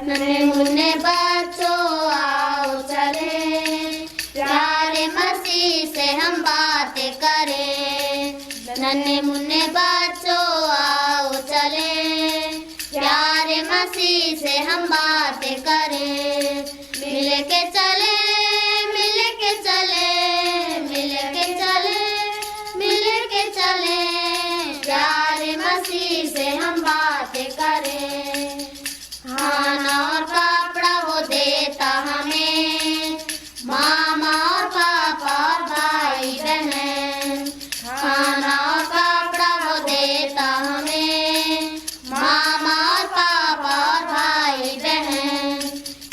नन्हे मुन्ने बच्चों आओ चले, प्यारे मसीह से हम बातें करें। नन्हे मुन्ने बच्चों आओ चले, प्यारे मसीह से हम बातें करें। मिल के चले, मिल के चले, मिल के चले, मिल के चले, प्यारे मसीह से हम बातें करें। खाना और कपड़ा वो देता हमें, मामा और पापा और भाई बहन। खाना और कपड़ा वो देता हमें, मामा और पापा और भाई बहन।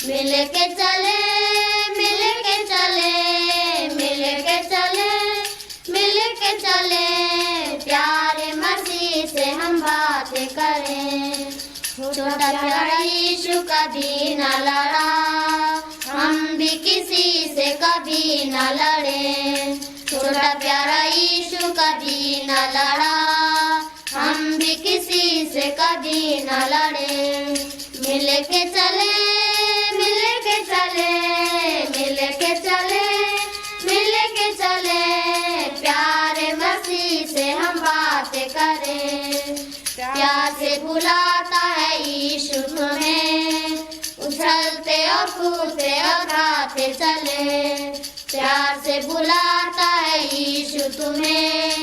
मिल के चले, मिल के चले, मिल के चले, मिल के चले, प्यारे मसीह से हम बातें करें। छोटा प्यारा यीशु कभी न लड़ा, हम भी किसी से कभी न लड़े। छोटा प्यारा यीशु कभी न लड़ा, हम भी किसी से कभी न लड़े। मिल के चले, मिल के चले, मिल के चले, मिल के चले, प्यारे मसीह से हम बातें करें। प्यार से बुलाता है यीशु तुम्हें, उछलते और कूदते और गाते चले। प्यार से बुलाता है यीशु तुम्हें,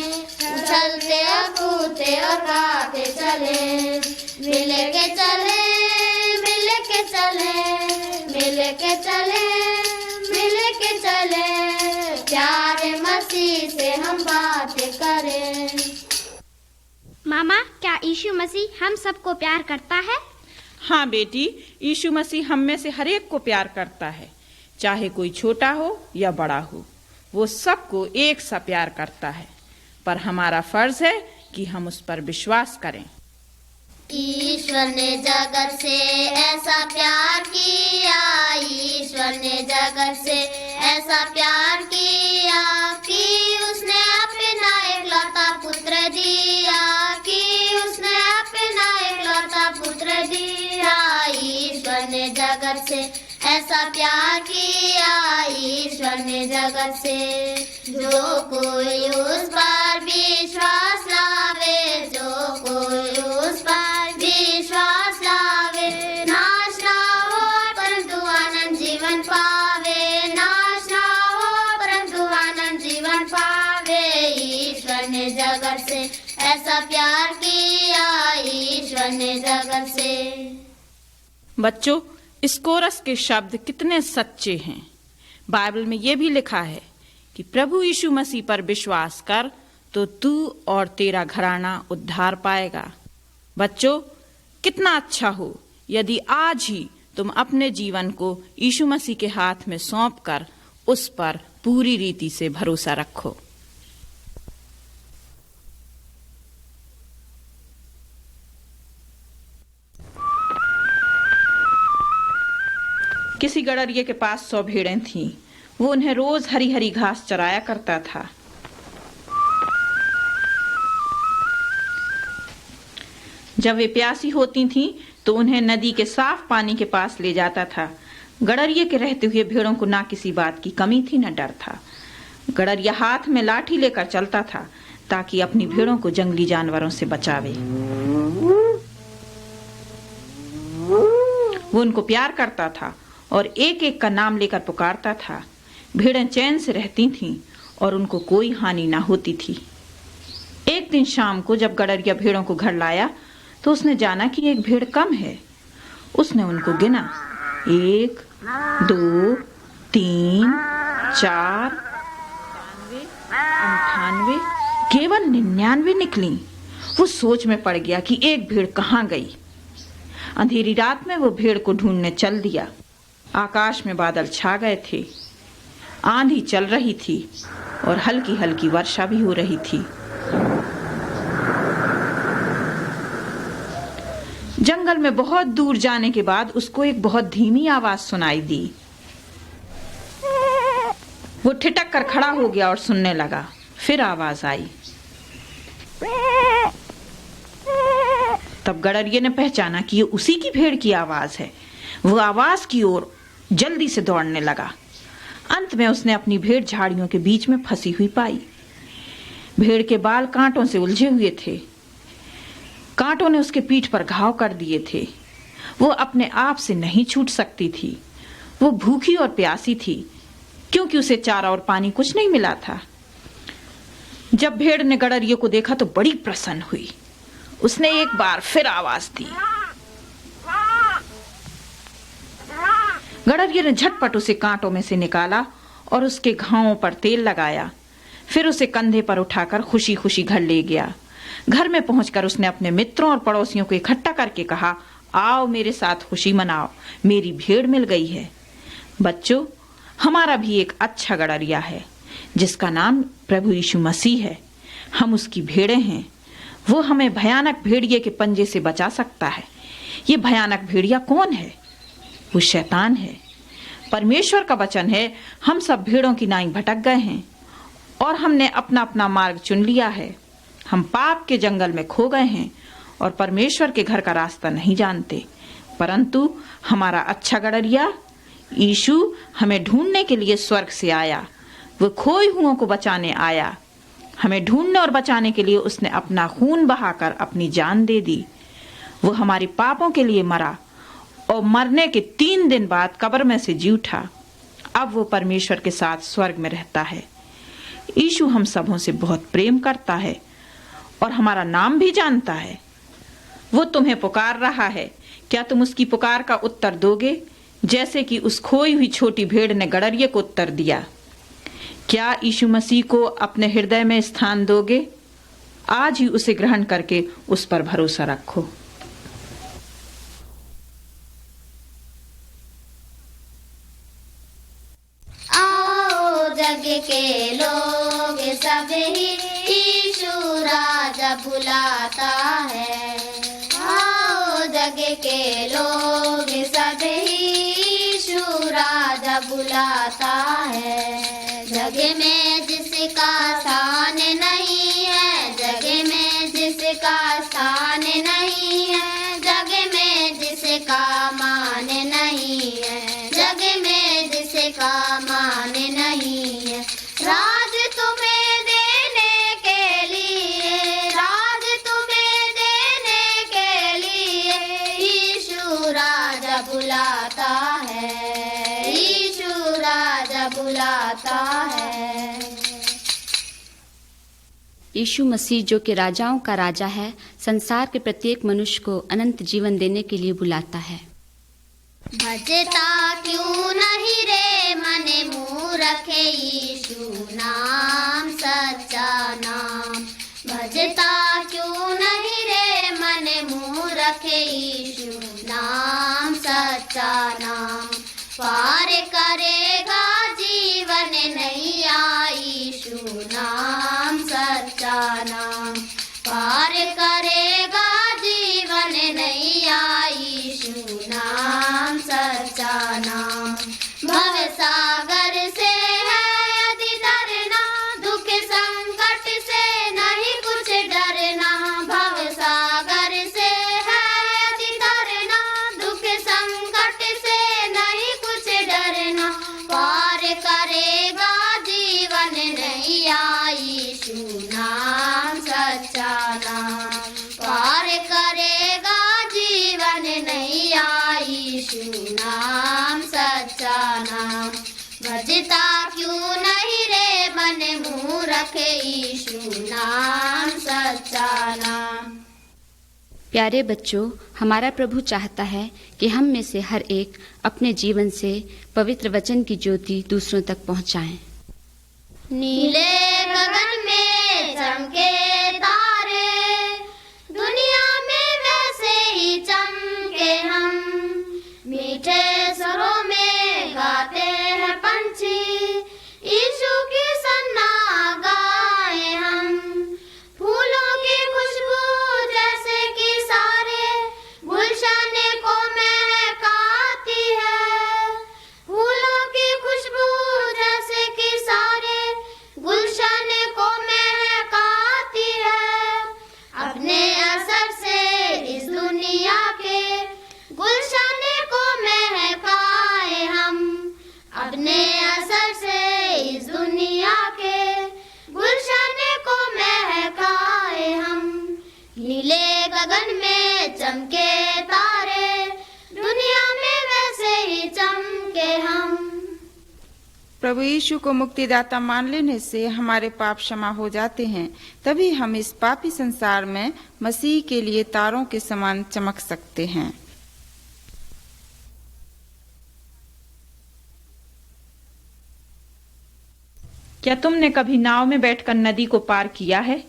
उछलते और कूदते और गाते चले। मिल के चले, मिल के चले, मिल के चले, मिल के चले, प्यारे मसीह से हम बातें करें। मामा, क्या यीशु मसीह हम सबको प्यार करता है? हाँ बेटी, यीशु मसीह हम में से हर एक को प्यार करता है, चाहे कोई छोटा हो या बड़ा हो। वो सबको एक सा प्यार करता है, पर हमारा फर्ज है कि हम उस पर विश्वास करें। ईश्वर ने जगत से ऐसा प्यार किया, ईश्वर ने जगत से ऐसा प्यार किया कि उसने अपना एकलौता पुत्र दिया, कि उसने अपना एकलौता पुत्र दिया। ईश्वर ने जगत से ऐसा प्यार किया, ईश्वर ने जगत से। जो कोई उस पर विश्वास लावे, जो कोई उस पर विश्वास लावे, नाश ना हो परंतु आनंद जीवन पावे, नाश ना हो परंतु आनंद जीवन पावे। ईश्वर ने जगत से ऐसा प्यार किया, ईश्वर ने जगत से। बच्चों, इस कोरस के शब्द कितने सच्चे हैं। बाइबल में ये भी लिखा है कि प्रभु यीशु मसीह पर विश्वास कर तो तू और तेरा घराना उद्धार पाएगा। बच्चों, कितना अच्छा हो यदि आज ही तुम अपने जीवन को यीशु मसीह के हाथ में सौंपकर उस पर पूरी रीति से भरोसा रखो। किसी गड़रिये के पास 100 भेड़ें थीं। वो उन्हें रोज हरी हरी घास चराया करता था। जब वे प्यासी होती थीं तो उन्हें नदी के साफ पानी के पास ले जाता था। गड़रिये के रहते हुए भेड़ों को ना किसी बात की कमी थी न डर था। गड़रिया हाथ में लाठी लेकर चलता था ताकि अपनी भेड़ों को जंगली जानवरों से बचावे। वो उनको प्यार करता था और एक एक का नाम लेकर पुकारता था। भेड़ें चैन से रहती थीं और उनको कोई हानि ना होती थी। एक दिन शाम को जब गड़रिया भेड़ों को घर लाया तो उसने जाना कि एक भेड़ कम है। उसने उनको गिना, 1, 2, 3, 4, 98, केवल 99 निकली। वो सोच में पड़ गया कि एक भेड़ कहाँ गई। अंधेरी रात में वो भेड़ को ढूंढने चल दिया। आकाश में बादल छा गए थे, आंधी चल रही थी और हल्की हल्की वर्षा भी हो रही थी। जंगल में बहुत दूर जाने के बाद उसको एक बहुत धीमी आवाज सुनाई दी। वो ठिठक कर खड़ा हो गया और सुनने लगा। फिर आवाज आई, तब गडरिये ने पहचाना कि ये उसी की भेड़ की आवाज है। वो आवाज की ओर जल्दी से दौड़ने लगा। अंत में उसने अपनी भेड़ झाड़ियों के बीच में फंसी हुई पाई। भेड़ के बाल कांटों से उलझे हुए थे। कांटों ने उसके पीठ पर घाव कर दिए थे। वो अपने आप से नहीं छूट सकती थी। वो भूखी और प्यासी थी, क्योंकि उसे चारा और पानी कुछ नहीं मिला था। जब भेड़ ने गडरिये को देखा तो बड़ी प्रसन्न हुई। उसने एक बार फिर आवाज दी। गडरिये ने झटपट उसे कांटों में से निकाला और उसके घावों पर तेल लगाया। फिर उसे कंधे पर उठाकर खुशी खुशी घर ले गया। घर में पहुंचकर उसने अपने मित्रों और पड़ोसियों को इकट्ठा करके कहा, आओ मेरे साथ खुशी मनाओ, मेरी भेड़ मिल गई है। बच्चों, हमारा भी एक अच्छा गडरिया है जिसका नाम प्रभु यीशु मसीह है। हम उसकी भेड़ें हैं। वो हमें भयानक भेड़िए के पंजे से बचा सकता है। ये भयानक भेड़िया कौन है? वो शैतान है। परमेश्वर का वचन है, हम सब भेड़ों की नाई भटक गए हैं और हमने अपना अपना मार्ग चुन लिया है। हम पाप के जंगल में खो गए हैं और परमेश्वर के घर का रास्ता नहीं जानते। परंतु हमारा अच्छा गडरिया यीशु हमें ढूंढने के लिए स्वर्ग से आया। वो खोए हुओं को बचाने आया। हमें ढूंढने और बचाने के लिए उसने अपना खून बहाकर अपनी जान दे दी। वो हमारे पापों के लिए मरा और मरने के 3 दिन बाद कब्र में से जी उठा। अब वो परमेश्वर के साथ स्वर्ग में रहता है। यीशु हम सबों से बहुत प्रेम करता है और हमारा नाम भी जानता है। वो तुम्हें पुकार रहा है। क्या तुम उसकी पुकार का उत्तर दोगे, जैसे कि उस खोई हुई छोटी भेड़ ने गडरिये को उत्तर दिया? क्या यीशु मसीह को अपने हृदय में स्थान दोगे? आज ही उसे ग्रहण करके उस पर भरोसा रखो। आओ जग के लोग सब ही यीशु राजा बुलाता है। आओ जग के लोग सब ही यीशु राजा बुलाता है। जग में जिसका स्थान नहीं है, जग में जिसका स्थान नहीं है, जग में जिसका मान नहीं है, जग में जिसका मान नहीं है। राज तुम्हें देने के लिए, राज तुम्हें देने के लिए यीशु राजा बुलाता है, यीशु राजा बुलाता है। यीशु मसीह जो कि राजाओं का राजा है, संसार के प्रत्येक मनुष्य को अनंत जीवन देने के लिए बुलाता है। भजता क्यों नहीं रे मन मूरख यीशु नाम सच्चा नाम। भजता क्यों नहीं रे मन मूरख यीशु नाम सच्चा नाम। पार करेगा जीवन नैया यीशु नाम सच्चा नाम। पार करेगा जीवन नैया यीशु नाम सच्चा नाम। भव सागर से है यदि तरना, दुख संकट से नहीं कुछ डरना। भव सागर से है यदि तरना, दुख संकट से नहीं कुछ डरना। पार करेगा जीवन नैया यीशु नाम सच्चा नाम। पार करेगा जीवन नैया यीशु नाम सच्चा नाम। भजता क्यों नहीं रे मन मूरख यीशु नाम सच्चा नाम। प्यारे बच्चों, हमारा प्रभु चाहता है कि हम में से हर एक अपने जीवन से पवित्र वचन की ज्योति दूसरों तक पहुंचाएं। नीले गगन में चमके तारे, दुनिया में वैसे ही चमके हम। मीठे स्वरों में गाते हैं पंछी, यीशु की सन्ना गाए हम। फूलों की खुशबू जैसे कि सारे गुलशन को महकाती है। फूलों की खुशबू जैसे कि सारे गुलशन प्रभु यीशु को मुक्तिदाता मान लेने से हमारे पाप क्षमा हो जाते हैं। तभी हम इस पापी संसार में मसीह के लिए तारों के समान चमक सकते हैं। क्या तुमने कभी नाव में बैठकर नदी को पार किया है?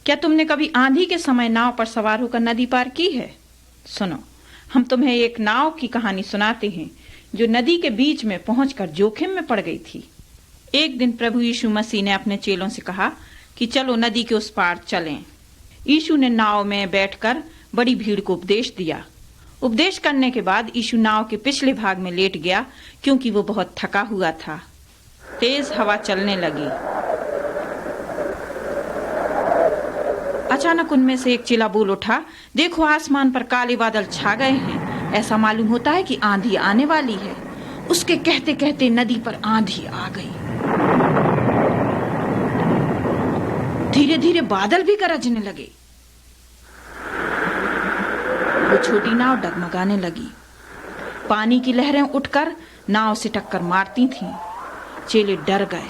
क्या तुमने कभी आंधी के समय नाव पर सवार होकर नदी पार की है? सुनो, हम तुम्हें एक नाव की कहानी सुनाते हैं जो नदी के बीच में पहुंचकर जोखिम में पड़ गई थी। एक दिन प्रभु यीशु मसीह ने अपने चेलों से कहा कि चलो नदी के उस पार चलें। यीशु ने नाव में बैठकर बड़ी भीड़ को उपदेश दिया। उपदेश करने के बाद यीशु नाव के पिछले भाग में लेट गया क्योंकि वो बहुत थका हुआ था। तेज हवा चलने लगी। अचानक उनमें से एक चेला बोल उठा, देखो आसमान पर काले बादल छा गए हैं, ऐसा मालूम होता है कि आंधी आने वाली है। उसके कहते कहते नदी पर आंधी आ गई। धीरे धीरे बादल भी गरजने लगे। वो छोटी नाव डगमगाने लगी। पानी की लहरें उठकर नाव से टक्कर मारती थीं। चेले डर गए।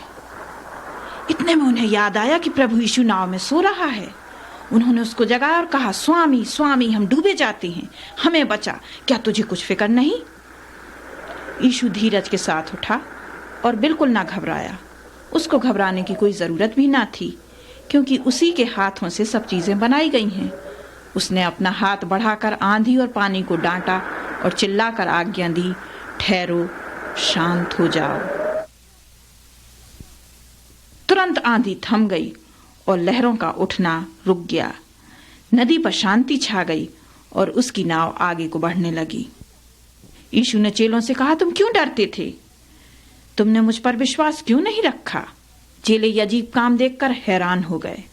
इतने में उन्हें याद आया कि प्रभु यीशु नाव में सो रहा है। उन्होंने उसको जगाया और कहा, स्वामी स्वामी, हम डूबे जाते हैं, हमें बचा, क्या तुझे कुछ फिक्र नहीं? यीशु धीरज के साथ उठा और बिल्कुल ना घबराया। उसको घबराने की कोई जरूरत भी ना थी क्योंकि उसी के हाथों से सब चीजें बनाई गई हैं। उसने अपना हाथ बढ़ाकर आंधी और पानी को डांटा और चिल्लाकर आज्ञा दी, ठहरो, शांत हो जाओ। तुरंत आंधी थम गई और लहरों का उठना रुक गया। नदी पर शांति छा गई और उसकी नाव आगे को बढ़ने लगी। यीशु ने चेलों से कहा, तुम क्यों डरते थे? तुमने मुझ पर विश्वास क्यों नहीं रखा? चेले ये अजीब काम देखकर हैरान हो गए।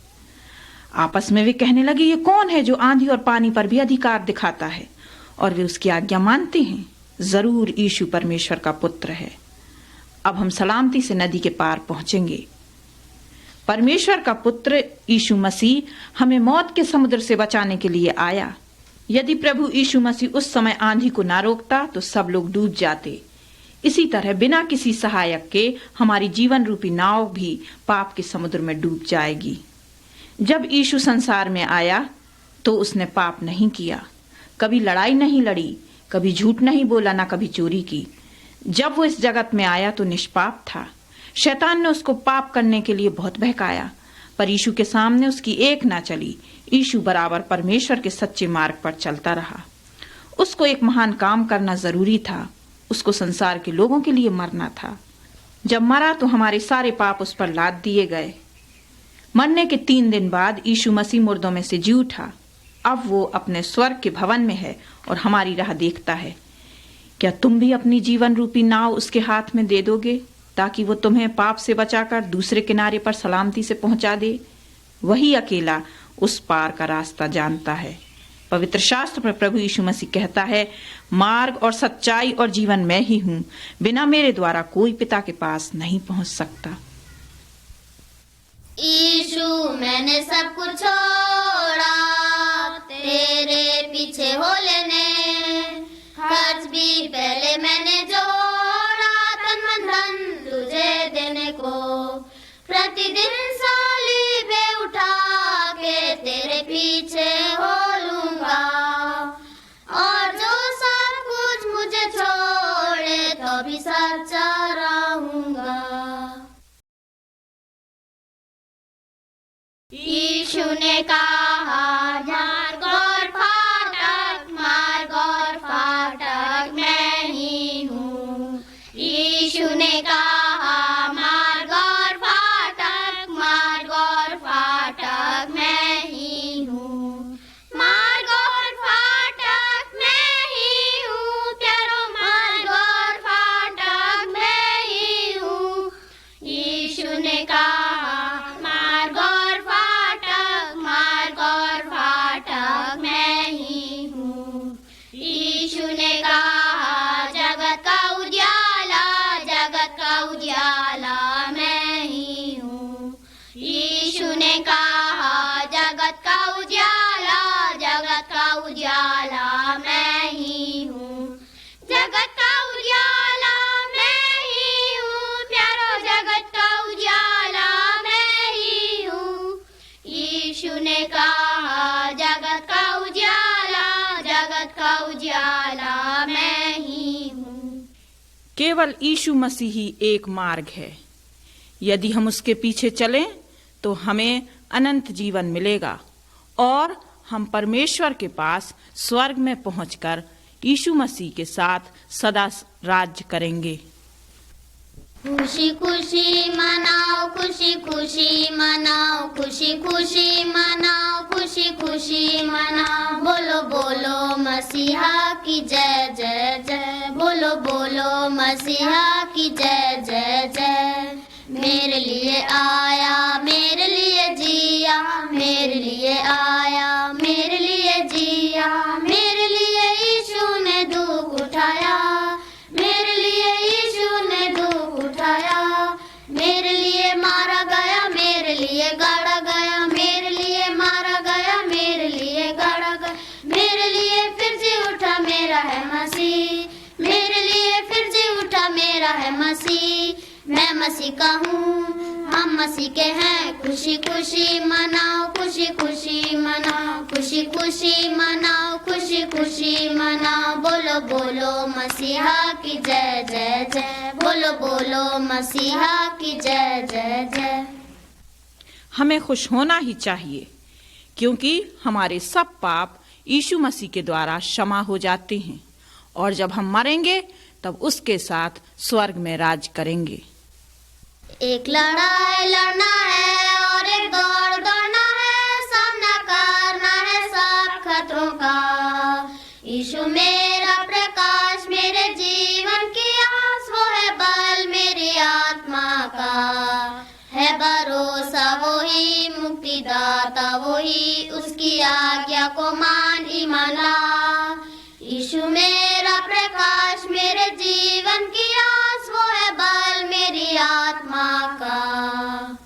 आपस में वे कहने लगे, ये कौन है जो आंधी और पानी पर भी अधिकार दिखाता है और वे उसकी आज्ञा मानते हैं? जरूर यीशु परमेश्वर का पुत्र है। अब हम सलामती से नदी के पार पहुंचेंगे। परमेश्वर का पुत्र यीशु मसीह हमें मौत के समुद्र से बचाने के लिए आया। यदि प्रभु यीशु मसीह उस समय आंधी को ना रोकता तो सब लोग डूब जाते। इसी तरह बिना किसी सहायक के हमारी जीवन रूपी नाव भी पाप के समुद्र में डूब जाएगी। जब यीशु संसार में आया तो उसने पाप नहीं किया, कभी लड़ाई नहीं लड़ी, कभी झूठ नहीं बोला, ना कभी चोरी की। जब वो इस जगत में आया तो निष्पाप था। शैतान ने उसको पाप करने के लिए बहुत बहकाया, पर यीशु के सामने उसकी एक ना चली। यीशु बराबर परमेश्वर के सच्चे मार्ग पर चलता रहा। उसको एक महान काम करना जरूरी था। उसको संसार के लोगों के लिए मरना था। जब मरा तो हमारे सारे पाप उस पर लाद दिए गए। मरने के 3 दिन बाद यीशु मसीह मुर्दों में से जी उठा। अब वो अपने स्वर्ग के भवन में है और हमारी राह देखता है। क्या तुम भी अपनी जीवन रूपी नाव उसके हाथ में दे दोगे ताकि वो तुम्हें पाप से बचाकर दूसरे किनारे पर सलामती से पहुंचा दे? वही अकेला उस पार का रास्ता जानता है। पवित्र शास्त्र में प्रभु यीशु मसीह कहता है, मार्ग और सच्चाई और जीवन मैं ही हूँ, बिना मेरे द्वारा कोई पिता के पास नहीं पहुंच सकता। यीशु मैंने सब कुछ छोड़ा तेरे पीछे हो लेने, खर्च भी पहले मैंने जोड़ा तन मन धन तुझे देने को। प्रतिदिन सालीबे उठा के तेरे पीछे हो लूंगा, और जो सब कुछ मुझे छोड़े तो भी सच्चा रहूंगा। यीशु ने कहा, मार्ग और फाटक मैं ही हूँ। यीशु ने कहा, मार्ग और फाटक मैं ही हूँ। मार्ग और फाटक मैं ही हूँ, प्यारो मार्ग और फाटक मैं ही हूँ। यीशु ने कहा, मार्ग और केवल यीशु मसीह ही एक मार्ग है। यदि हम उसके पीछे चलें तो हमें अनंत जीवन मिलेगा और हम परमेश्वर के पास स्वर्ग में पहुंचकर यीशु मसीह के साथ सदा राज्य करेंगे। खुशी खुशी मनाओ, खुशी खुशी मनाओ, खुशी खुशी मनाओ, खुशी खुशी मनाओ। बोलो बोलो मसीहा की जय जय जय, बोलो बोलो मसीहा की जय जय जय। मेरे लिए आया, मेरे लिए जिया, मेरे लिए आया, मेरे लिए जिया, मेरे लिए यीशु ने दुख उठाया, मेरे लिए यीशु ने दुख उठाया, मेरे लिए मारा गया, मेरे लिए गाड़ा गया, मेरे लिए मारा गया, मेरे लिए गाड़ा गया, मेरे लिए फिर जी उठा मेरा है मसीह, मेरे लिए फिर जी उठा मेरा है मसीह। मैं मसीह का हूँ, हम मसीह के हैं। खुशी खुशी मनाओ, खुशी खुशी मनाओ, खुशी खुशी मनाओ, खुशी खुशी मनाओ। बोलो बोलो मसीहा की जय जय जय, बोलो बोलो मसीहा की जय जय जय। हमें खुश होना ही चाहिए क्योंकि हमारे सब पाप यीशु मसीह के द्वारा क्षमा हो जाते हैं और जब हम मरेंगे तब उसके साथ स्वर्ग में राज करेंगे। एक लड़ाई लड़ना है और एक दौड़ दौड़ना है, सामना करना है सब खतरों का। यीशु मेरा प्रकाश, मेरे जीवन की आस, वो है बल मेरी आत्मा का। है भरोसा वही मुक्तिदाता, वही उसकी आज्ञा को मान ईमान ला। यीशु मेरा प्रकाश, मेरे जीवन की आस, वो है बल मेरी आत्मा का।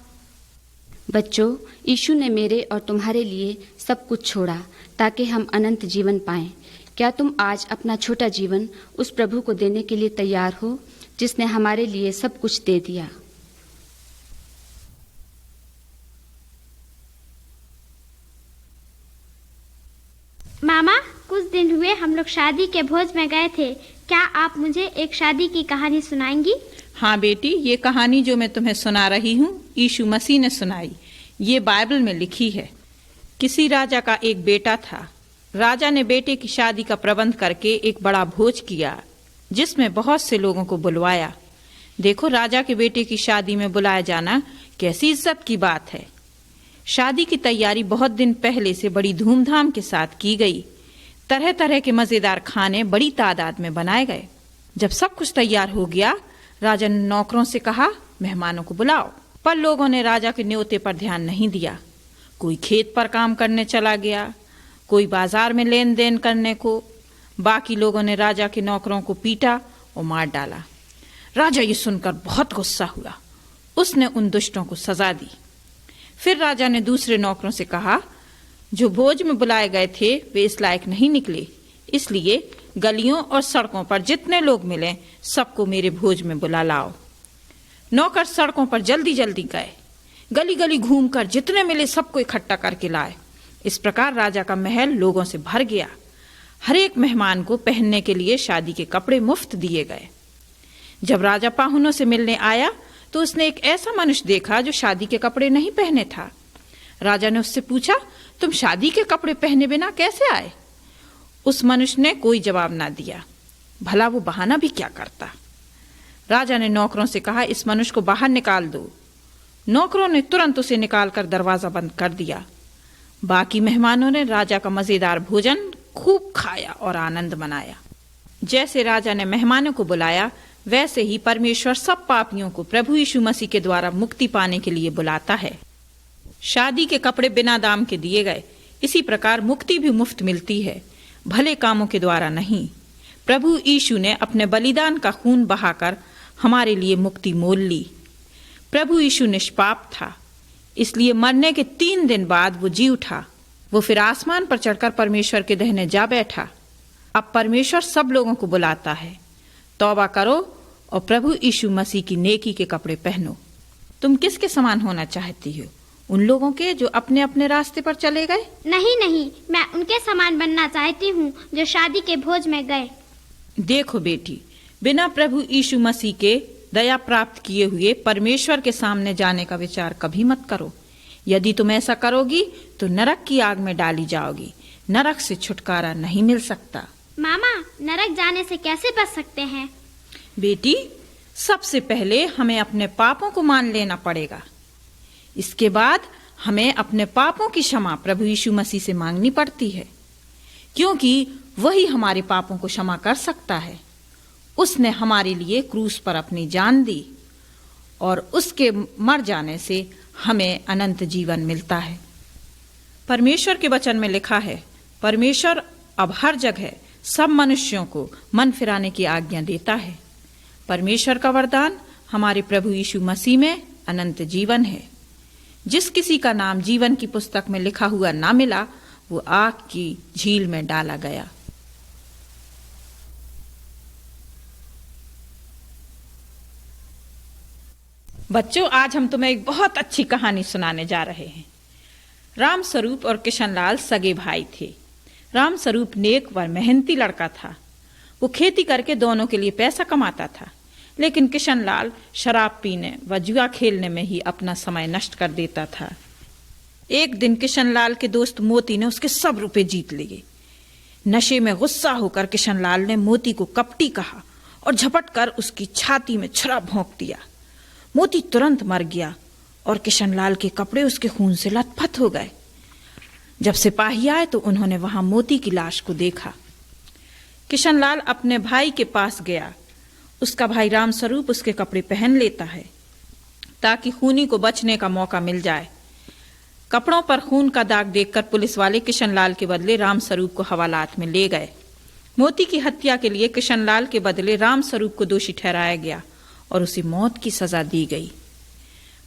बच्चों, यीशु ने मेरे और तुम्हारे लिए सब कुछ छोड़ा ताकि हम अनंत जीवन पाएं। क्या तुम आज अपना छोटा जीवन उस प्रभु को देने के लिए तैयार हो जिसने हमारे लिए सब कुछ दे दिया? मामा, कुछ दिन हुए हम लोग शादी के भोज में गए थे। क्या आप मुझे एक शादी की कहानी सुनाएंगी? हाँ बेटी, ये कहानी जो मैं तुम्हें सुना रही हूँ यीशु मसीह ने सुनाई। ये बाइबल में लिखी है। किसी राजा का एक बेटा था। राजा ने बेटे की शादी का प्रबंध करके एक बड़ा भोज किया जिसमें बहुत से लोगों को बुलवाया। देखो, राजा के बेटे की शादी में बुलाया जाना कैसी इज्जत की बात है। शादी की तैयारी बहुत दिन पहले से बड़ी धूमधाम के साथ की गई। तरह तरह के मजेदार खाने बड़ी तादाद में बनाए गए। जब सब कुछ तैयार हो गया, राजा ने नौकरों से कहा, मेहमानों को बुलाओ। पर लोगों ने राजा के न्योते पर ध्यान नहीं दिया। कोई खेत पर काम करने चला गया, कोई बाजार में लेन देन करने को। बाकी लोगों ने राजा के नौकरों को पीटा और मार डाला। राजा ये सुनकर बहुत गुस्सा हुआ। उसने उन दुष्टों को सजा दी। फिर राजा ने दूसरे नौकरों से कहा, जो भोज में बुलाए गए थे वे इस लायक नहीं निकले, इसलिए गलियों और सड़कों पर जितने लोग मिले सबको मेरे भोज में बुला लाओ। नौकर सड़कों पर जल्दी जल्दी गए, गली गली घूमकर जितने मिले सबको इकट्ठा करके लाए। इस प्रकार राजा का महल लोगों से भर गया। हर एक मेहमान को पहनने के लिए शादी के कपड़े मुफ्त दिए गए। जब राजा पाहुनों से मिलने आया तो उसने एक ऐसा मनुष्य देखा जो शादी के कपड़े नहीं पहने था। राजा ने उससे पूछा, तुम शादी के कपड़े पहने बिना कैसे आए? उस मनुष्य ने कोई जवाब ना दिया। भला वो बहाना भी क्या करता। राजा ने नौकरों से कहा, इस मनुष्य को बाहर निकाल दो। नौकरों ने तुरंत उसे निकालकर दरवाजा बंद कर दिया। बाकी मेहमानों ने राजा का मजेदार भोजन खूब खाया और आनंद मनाया। जैसे राजा ने मेहमानों को बुलाया, वैसे ही परमेश्वर सब पापियों को प्रभु यीशु मसीह के द्वारा मुक्ति पाने के लिए बुलाता है। शादी के कपड़े बिना दाम के दिए गए। इसी प्रकार मुक्ति भी मुफ्त मिलती है, भले कामों के द्वारा नहीं। प्रभु यीशु ने अपने बलिदान का खून बहाकर हमारे लिए मुक्ति मोल ली। प्रभु यीशु निष्पाप था, इसलिए मरने के 3 दिन बाद वो जी उठा। वो फिर आसमान पर चढ़कर परमेश्वर के दाहिने जा बैठा। अब परमेश्वर सब लोगों को बुलाता है, तौबा करो और प्रभु यीशु मसीह की नेकी के कपड़े पहनो। तुम किसके समान होना चाहती हो? उन लोगों के जो अपने अपने रास्ते पर चले गए? नहीं, मैं उनके समान बनना चाहती हूँ जो शादी के भोज में गए। देखो बेटी, बिना प्रभु यीशु मसीह के दया प्राप्त किए हुए परमेश्वर के सामने जाने का विचार कभी मत करो। यदि तुम ऐसा करोगी तो नरक की आग में डाली जाओगी। नरक से छुटकारा नहीं मिल सकता। मामा, नरक जाने से कैसे बच सकते हैं? बेटी, सबसे पहले हमें अपने पापों को मान लेना पड़ेगा। इसके बाद हमें अपने पापों की क्षमा प्रभु यीशु मसीह से मांगनी पड़ती है, क्योंकि वही हमारे पापों को क्षमा कर सकता है। उसने हमारे लिए क्रूस पर अपनी जान दी और उसके मर जाने से हमें अनंत जीवन मिलता है। परमेश्वर के वचन में लिखा है, परमेश्वर अब हर जगह सब मनुष्यों को मन फिराने की आज्ञा देता है। परमेश्वर का वरदान हमारे प्रभु यीशु मसीह में अनंत जीवन है। जिस किसी का नाम जीवन की पुस्तक में लिखा हुआ ना मिला, वो आग की झील में डाला गया। बच्चों, आज हम तुम्हें एक बहुत अच्छी कहानी सुनाने जा रहे हैं। राम स्वरूप और किशनलाल सगे भाई थे। राम स्वरूप नेक व मेहनती लड़का था। वो खेती करके दोनों के लिए पैसा कमाता था, लेकिन किशनलाल शराब पीने व जुआ खेलने में ही अपना समय नष्ट कर देता था। एक दिन किशनलाल के दोस्त मोती ने उसके सब रुपए जीत लिए। नशे में गुस्सा होकर किशनलाल ने मोती को कपटी कहा और झपट कर उसकी छाती में छुरा भोंक दिया। मोती तुरंत मर गया और किशनलाल के कपड़े उसके खून से लथपथ हो गए। जब सिपाही आए तो उन्होंने वहां मोती की लाश को देखा। किशनलाल अपने भाई के पास गया। उसका भाई राम स्वरूप उसके कपड़े पहन लेता है ताकि खूनी को बचने का मौका मिल जाए। कपड़ों पर खून का दाग देखकर पुलिस वाले किशनलाल के बदले राम स्वरूप को हवालात में ले गए। मोती की हत्या के लिए किशनलाल के बदले राम स्वरूप को दोषी ठहराया गया और उसे मौत की सजा दी गई।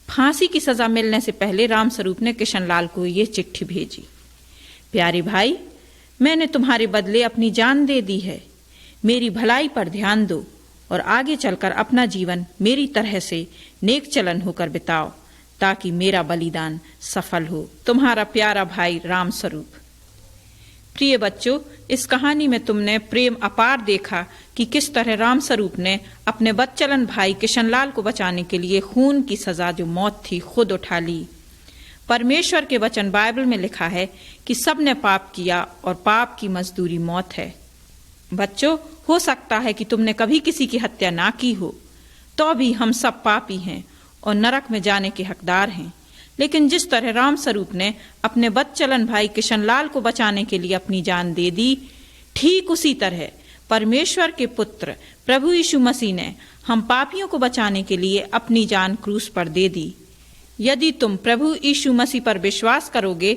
फांसी की सजा मिलने से पहले राम स्वरूप ने किशनलाल को ये चिट्ठी भेजी, प्यारे भाई, मैंने तुम्हारे बदले अपनी जान दे दी है। मेरी भलाई पर ध्यान दो और आगे चलकर अपना जीवन मेरी तरह से नेक चलन होकर बिताओ ताकि मेरा बलिदान सफल हो। तुम्हारा प्यारा भाई राम स्वरूप। प्रिय बच्चों, इस कहानी में तुमने प्रेम अपार देखा कि किस तरह राम स्वरूप ने अपने बदचलन भाई किशनलाल को बचाने के लिए खून की सजा जो मौत थी खुद उठा ली। परमेश्वर के वचन बाइबल में लिखा है कि सब ने पाप किया और पाप की मजदूरी मौत है। बच्चों, हो सकता है कि तुमने कभी किसी की हत्या ना की हो, तो भी हम सब पापी हैं और नरक में जाने के हकदार हैं। लेकिन जिस तरह राम स्वरूप ने अपने बदचलन भाई किशनलाल को बचाने के लिए अपनी जान दे दी, ठीक उसी तरह परमेश्वर के पुत्र प्रभु यीशु मसीह ने हम पापियों को बचाने के लिए अपनी जान क्रूस पर दे दी। यदि तुम प्रभु यीशु मसीह पर विश्वास करोगे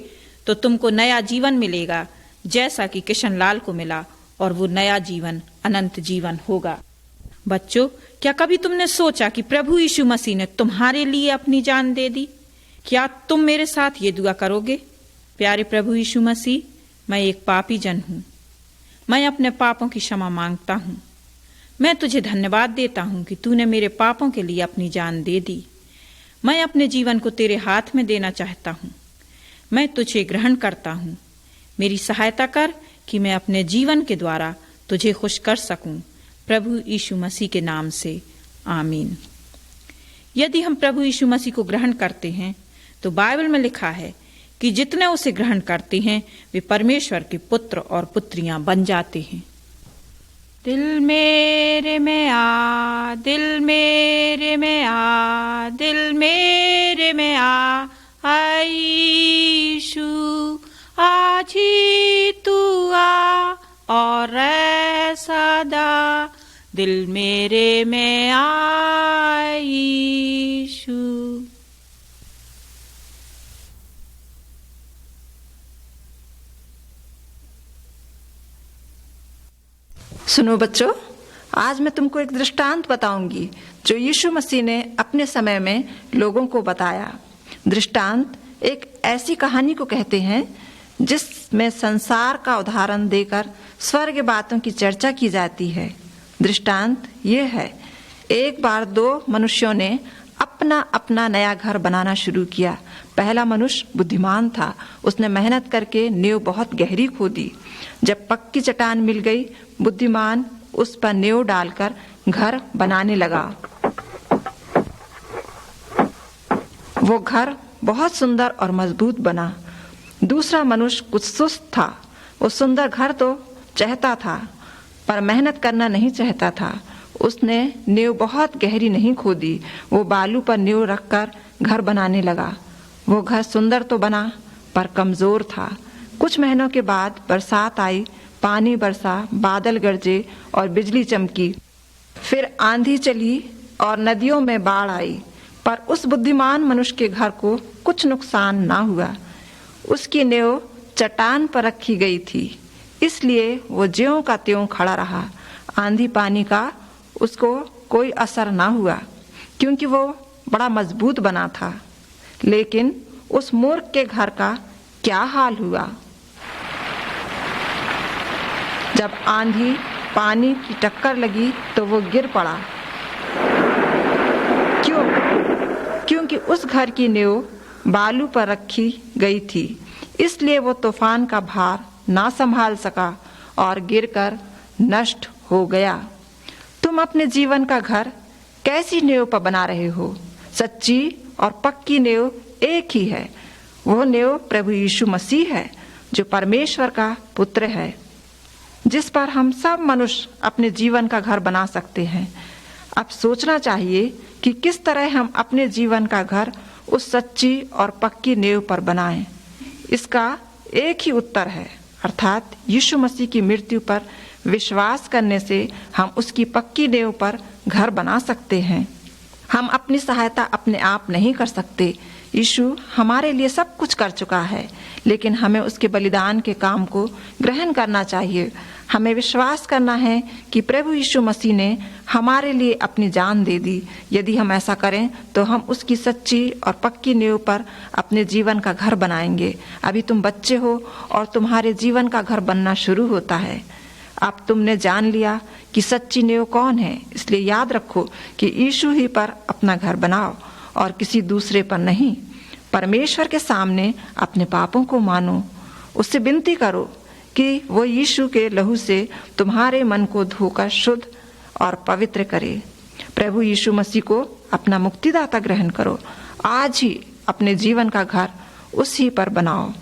तो तुमको नया जीवन मिलेगा, जैसा कि किशनलाल को मिला, और वो नया जीवन अनंत जीवन होगा। बच्चों, क्या कभी तुमने सोचा कि प्रभु यीशु मसीह ने तुम्हारे लिए अपनी जान दे दी? क्या तुम मेरे साथ ये दुआ करोगे? प्यारे प्रभु यीशु मसीह, मैं एक पापी जन हूँ। मैं अपने पापों की क्षमा मांगता हूँ। मैं तुझे धन्यवाद देता हूँ कि तूने मेरे पापों के लिए अपनी जान दे दी। मैं अपने जीवन को तेरे हाथ में देना चाहता हूँ। मैं तुझे ग्रहण करता हूँ। मेरी सहायता कर कि मैं अपने जीवन के द्वारा तुझे खुश कर सकूं। प्रभु यीशु मसीह के नाम से आमीन। यदि हम प्रभु यीशु मसीह को ग्रहण करते हैं तो बाइबल में लिखा है कि जितने उसे ग्रहण करते हैं वे परमेश्वर के पुत्र और पुत्रियां बन जाते हैं। दिल मेरे में आ, दिल मेरे में आ, दिल मेरे में आ, यीशु आज ही तू आ और रह सदा, दिल मेरे में आ यीशु। सुनो बच्चों, आज मैं तुमको एक दृष्टांत बताऊंगी जो यीशु मसीह ने अपने समय में लोगों को बताया। दृष्टांत एक ऐसी कहानी को कहते हैं जिसमें संसार का उदाहरण देकर स्वर्ग बातों की चर्चा की जाती है। दृष्टांत ये है, एक बार दो मनुष्यों ने अपना अपना नया घर बनाना शुरू किया। पहला मनुष्य बुद्धिमान था, उसने मेहनत करके नींव बहुत गहरी खोदी। जब पक्की चट्टान मिल गई, बुद्धिमान उस पर नींव डालकर घर बनाने लगा। वो घर बहुत सुंदर और मजबूत बना। दूसरा मनुष्य कुछ सुस्त था। वो सुंदर घर तो चाहता था पर मेहनत करना नहीं चाहता था। उसने नींव बहुत गहरी नहीं खोदी। वो बालू पर नींव रखकर घर बनाने लगा। वो घर सुंदर तो बना पर कमजोर था। कुछ महीनों के बाद बरसात आई, पानी बरसा, बादल गरजे और बिजली चमकी। फिर आंधी चली और नदियों में बाढ़ आई, पर उस बुद्धिमान मनुष्य के घर को कुछ नुकसान ना हुआ। उसकी नींव चट्टान पर रखी गई थी, इसलिए वो ज्यों का त्यों खड़ा रहा। आंधी पानी का उसको कोई असर ना हुआ, क्योंकि वो बड़ा मजबूत बना था। लेकिन उस मूर्ख के घर का क्या हाल हुआ? जब आंधी पानी की टक्कर लगी तो वो गिर पड़ा। क्यों? क्योंकि उस घर की नींव बालू पर रखी गई थी, इसलिए वो तूफान का भार ना संभाल सका और गिरकर नष्ट हो गया। तुम अपने जीवन का घर कैसी नींव पर बना रहे हो? सच्ची और पक्की नींव एक ही है। वो नींव प्रभु यीशु मसीह है, जो परमेश्वर का पुत्र है, जिस पर हम सब मनुष्य अपने जीवन का घर बना सकते हैं। अब सोचना चाहिए कि किस तरह हम अपने जीवन का घर उस सच्ची और पक्की नींव पर बनाएं। इसका एक ही उत्तर है, अर्थात यीशु मसीह की मृत्यु पर विश्वास करने से हम उसकी पक्की नींव पर घर बना सकते हैं। हम अपनी सहायता अपने आप नहीं कर सकते। यीशु हमारे लिए सब कुछ कर चुका है, लेकिन हमें उसके बलिदान के काम को ग्रहण करना चाहिए। हमें विश्वास करना है कि प्रभु यीशु मसीह ने हमारे लिए अपनी जान दे दी। यदि हम ऐसा करें तो हम उसकी सच्ची और पक्की नींव पर अपने जीवन का घर बनाएंगे। अभी तुम बच्चे हो और तुम्हारे जीवन का घर बनना शुरू होता है। अब तुमने जान लिया कि सच्ची नींव कौन है, इसलिए याद रखो कि यीशु ही पर अपना घर बनाओ और किसी दूसरे पर नहीं। परमेश्वर के सामने अपने पापों को मानो, उससे विनती करो कि वो यीशु के लहू से तुम्हारे मन को धोकर शुद्ध और पवित्र करे। प्रभु यीशु मसीह को अपना मुक्तिदाता ग्रहण करो। आज ही अपने जीवन का घर उसी पर बनाओ।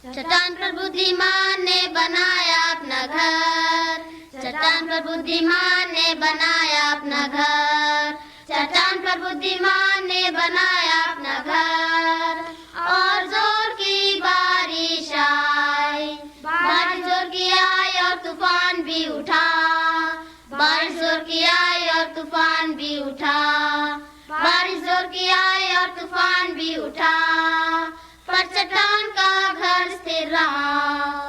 चट्टान पर बुद्धिमान ने बनाया अपना घर। चट्टान पर बुद्धिमान ने बनाया अपना घर। चट्टान पर बुद्धिमान ने बनाया अपना घर। और जोर की बारिश आई, बारिश जोर की आई और तूफान भी उठा। बारिश जोर की आई और तूफान भी उठा। बारिश जोर की आई और तूफान भी उठा, पर चट्टान का घर स्थिर रहा।